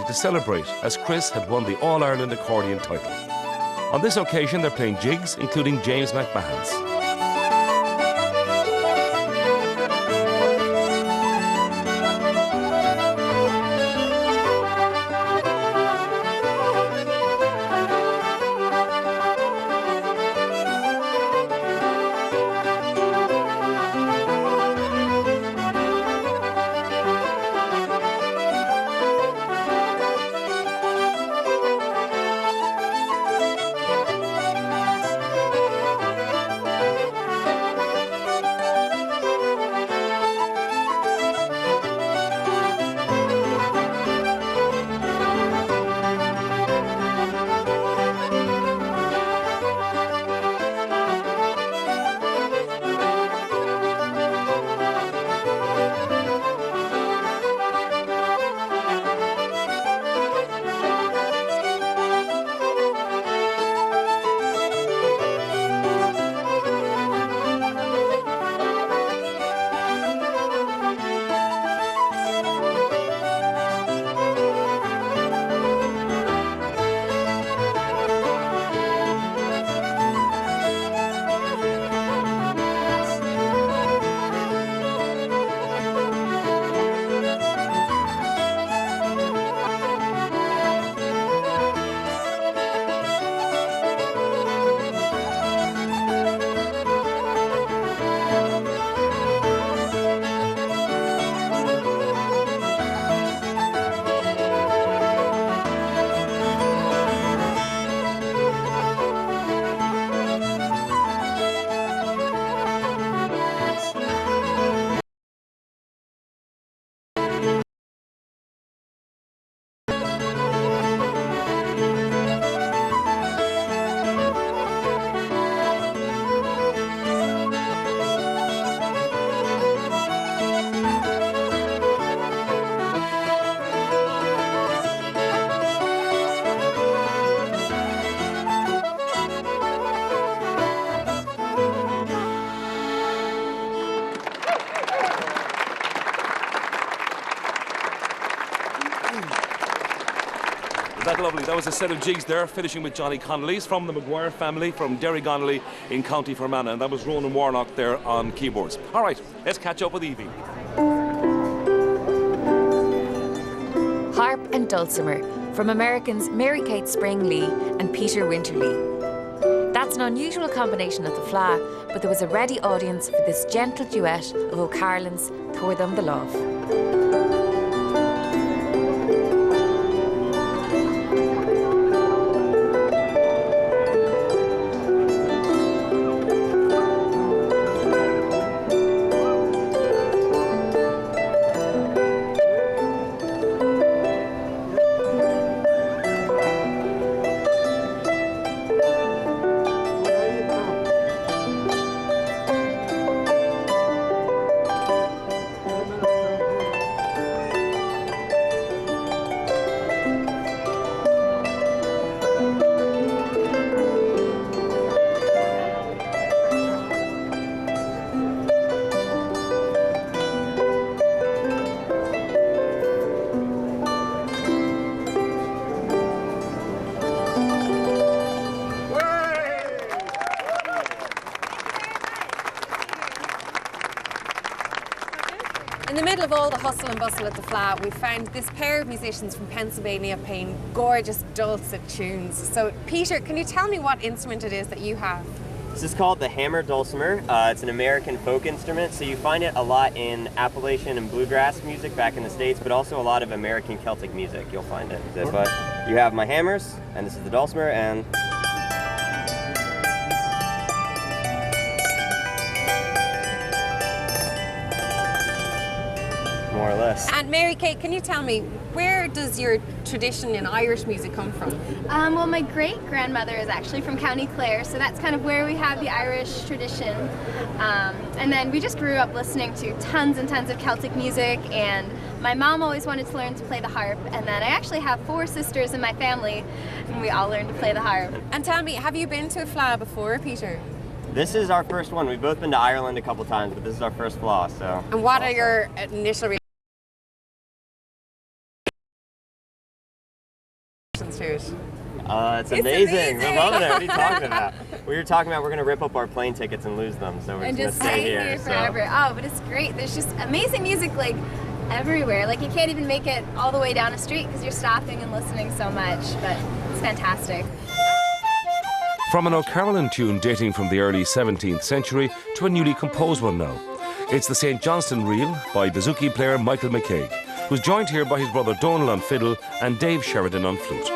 to celebrate as Chris had won the All-Ireland accordion title. On this occasion, they're playing jigs, including James McMahon's. That lovely. That was a set of jigs there, finishing with Johnny Connolly's from the Maguire family from Derry Connolly in County Fermanagh, and that was Ronan Warnock there on keyboards. All right, let's catch up with Evie. Harp and dulcimer from Americans Mary Kate Spring-Lee and Peter Winterlee. That's an unusual combination at the Fleadh, but there was a ready audience for this gentle duet of O'Carlin's Toward Them the Love. In the middle of all the hustle and bustle at the Fleadh, we found this pair of musicians from Pennsylvania playing gorgeous dulcet tunes. So, Peter, can you tell me what instrument it is that you have? This is called the hammer dulcimer. It's an American folk instrument, so you find it a lot in Appalachian and bluegrass music back in the States, but also a lot of American Celtic music. You'll find it. But you have my hammers, and this is the dulcimer, and more or less. And Mary Kate, can you tell me, where does your tradition in Irish music come from? Well, my great-grandmother is actually from County Clare, so that's kind of where we have the Irish tradition. And then we just grew up listening to tons and tons of Celtic music, and my mom always wanted to learn to play the harp, and then I actually have 4 sisters in my family, and we all learned to play the harp. And tell me, have you been to a Fleadh before, Peter? This is our first one. We've both been to Ireland a couple times, but this is our first Fleadh, so. And what are your initial reactions? to it? It's amazing. We're loving it. What are you talking about? We were talking about we're going to rip up our plane tickets and lose them, so we're And just just going to stay stay here here. forever. Oh, but it's great. There's just amazing music like everywhere. Like you can't even make it all the way down a street because you're stopping and listening so much. But it's fantastic. From an O'Carolan tune dating from the early 17th century to a newly composed one now. It's the St. Johnston Reel by bouzouki player Michael McCaig, who's joined here by his brother Donal on fiddle and Dave Sheridan on flute.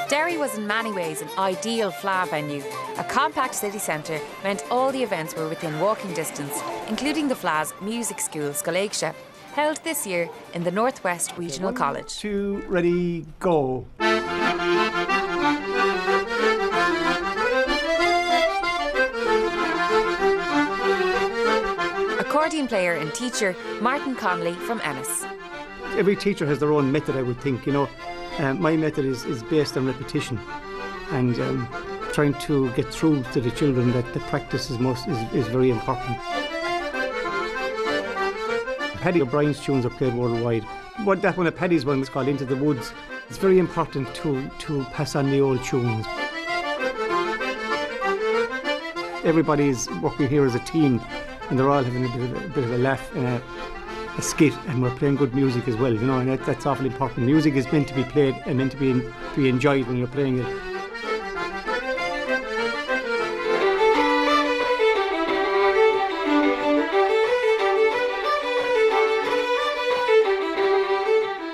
Derry was in many ways an ideal Fleadh venue. A compact city centre meant all the events were within walking distance, including the Fleadh's music school, Scoléigse, held this year in the Northwest Regional College. 2, ready, go. Accordion player and teacher Martin Connolly from Ennis. Every teacher has their own method, I would think, you know. My method is based on repetition and trying to get through to the children that the practice is very important. Paddy O'Brien's tunes are played worldwide. That one of Paddy's one was called Into the Woods. It's very important to pass on the old tunes. Everybody's working here as a team and they're all having a bit of a laugh and a skit, and we're playing good music as well, you know, and that's awfully important. Music is meant to be played and meant to be enjoyed when you're playing it.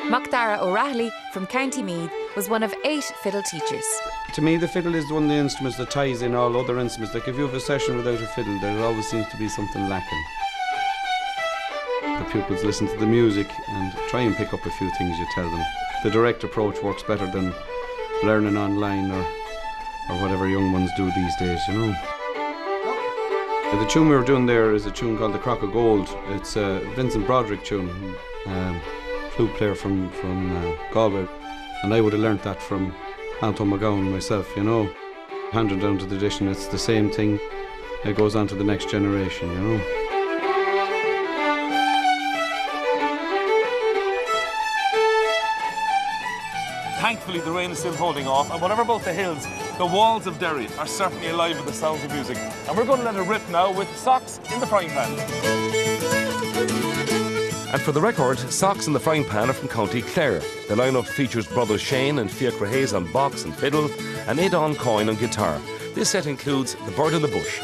Macdara O'Reilly from County Meath was one of 8 fiddle teachers. To me, the fiddle is one of the instruments that ties in all other instruments. Like if you have a session without a fiddle, there always seems to be something lacking. The pupils listen to the music and try and pick up a few things you tell them. The direct approach works better than learning online or whatever young ones do these days, you know. The tune we were doing there is a tune called The Crock of Gold. It's a Vincent Broderick tune, flute player from Galway. And I would have learnt that from Anton McGowan myself, you know. Handed down to the tradition, it's the same thing. It goes on to the next generation, you know. Thankfully, the rain is still holding off, and whatever about the hills, the walls of Derry are certainly alive with the sounds of music. And we're going to let it rip now with Socks in the Frying Pan. And for the record, Socks in the Frying Pan are from County Clare. The lineup features brothers Shane and Fiacre Hayes on box and fiddle, and Aidan Coyne on guitar. This set includes The Bird in the Bush.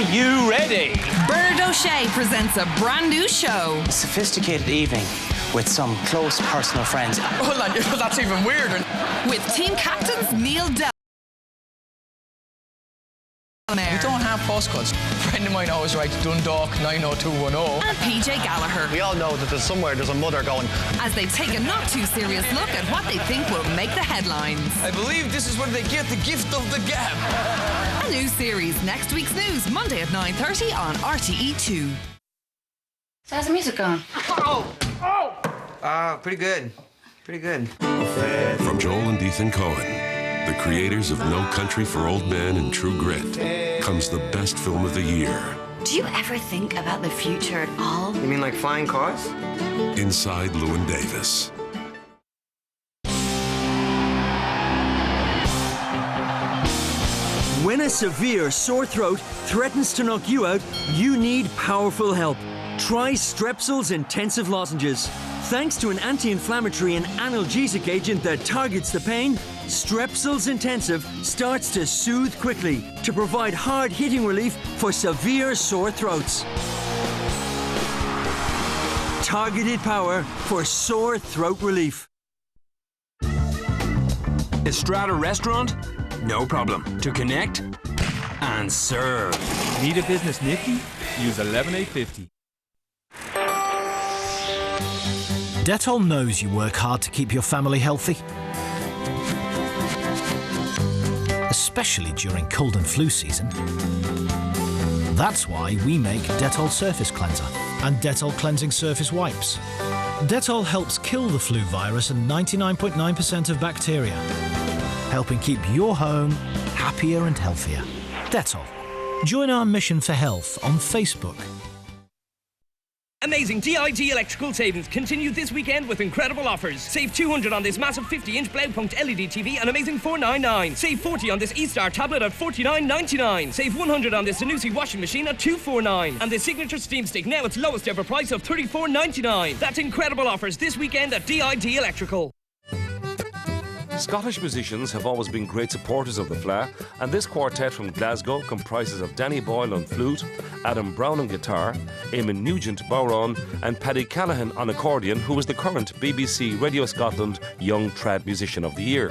you ready? Bernard O'Shea presents a brand new show. A sophisticated evening with some close personal friends. Hold on, that's even weirder. With team captains Neil Del. We don't have postcodes. A friend of mine always writes Dundalk 90210. And PJ Gallagher. We all know that there's a mother going. As they take a not too serious look at what they think will make the headlines. I believe this is where they get the gift of the gab. A new series, next week's news, Monday at 9:30 on RTE2. So how's the music going? Pretty good. Pretty good. From Joel and Ethan Cohen, the creators of No Country for Old Men and True Grit, comes the best film of the year. Do you ever think about the future at all? You mean like flying cars? Inside Llewyn Davis. When a severe sore throat threatens to knock you out, you need powerful help. Try Strepsils Intensive Lozenges. Thanks to an anti-inflammatory and analgesic agent that targets the pain, Strepsils Intensive starts to soothe quickly to provide hard-hitting relief for severe sore throats. Targeted power for sore throat relief. Estrada Restaurant? No problem. To connect and serve. Need a business nifty? Use 11850. Dettol knows you work hard to keep your family healthy. Especially during cold and flu season. That's why we make Dettol Surface Cleanser and Dettol Cleansing Surface Wipes. Dettol helps kill the flu virus and 99.9% of bacteria, helping keep your home happier and healthier. Dettol. Join our mission for health on Facebook. Amazing DID electrical savings continue this weekend with incredible offers. Save $200 on this massive 50-inch Blaupunkt LED TV, an amazing $499. Save $40 on this eStar tablet at $49.99. Save $100 on this Zanussi washing machine at $249. And this signature steam stick now its lowest ever price of $34.99. That's incredible offers this weekend at DID Electrical. Scottish musicians have always been great supporters of the Fleadh, and this quartet from Glasgow comprises of Danny Boyle on flute, Adam Brown on guitar, Eamon Nugent bodhrán, and Paddy Callaghan on accordion, who is the current BBC Radio Scotland Young Trad Musician of the Year.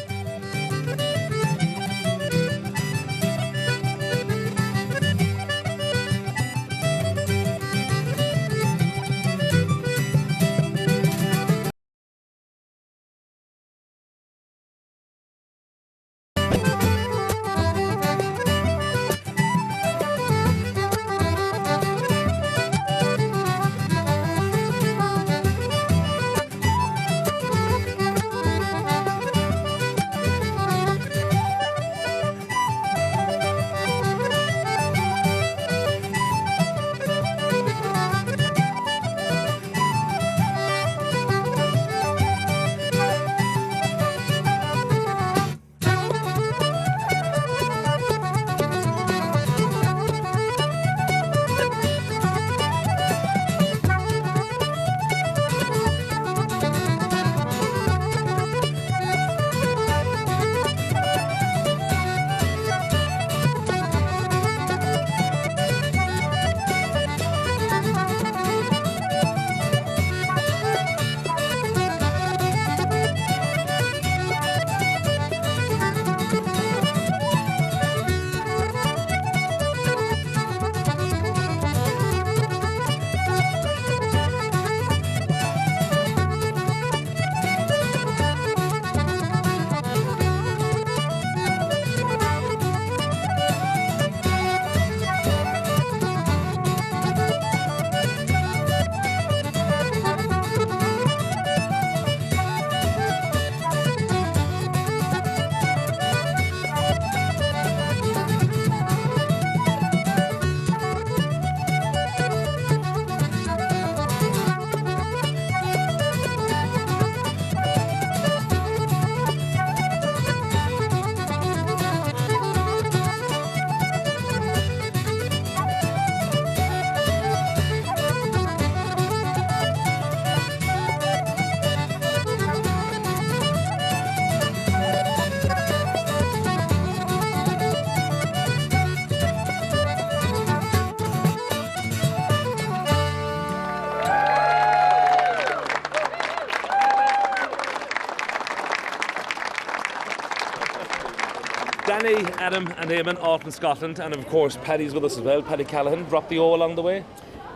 Danny, Adam and Eamon, all from Scotland, and of course Paddy's with us as well. Paddy Callahan, dropped the O along the way?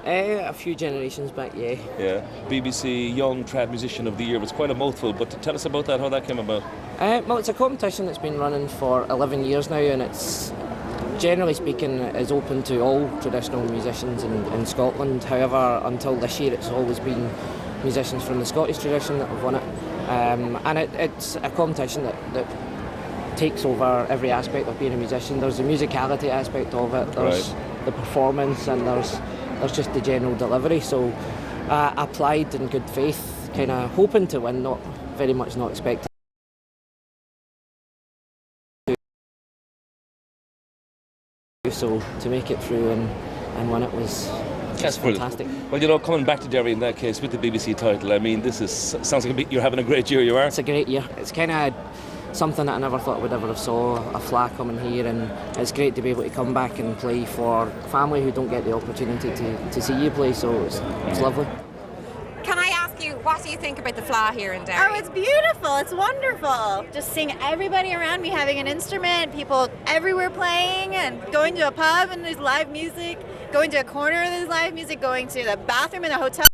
A few generations back, yeah. Yeah. BBC Young Trad Musician of the Year was quite a mouthful, but tell us about that, how that came about. Well, it's a competition that's been running for 11 years now, and it's, generally speaking, is open to all traditional musicians in Scotland. However, until this year, it's always been musicians from the Scottish tradition that have won it. And it's a competition that takes over every aspect of being a musician. There's the musicality aspect of it, there's the performance, and there's just the general delivery. So I applied in good faith, kind of hoping to win, not expecting. So to make it through and win it was fantastic. Well, you know, coming back to Derry in that case with the BBC title, I mean, sounds like you're having a great year, you are? It's a great year. It's kind of something that I never thought I would ever have saw, a Fleadh coming here, and it's great to be able to come back and play for family who don't get the opportunity to see you play, so it's lovely. Can I ask you, what do you think about the Fleadh here in Derry? Oh, it's beautiful. It's wonderful. Just seeing everybody around me having an instrument, people everywhere playing, and going to a pub and there's live music, going to a corner and there's live music, going to the bathroom in a hotel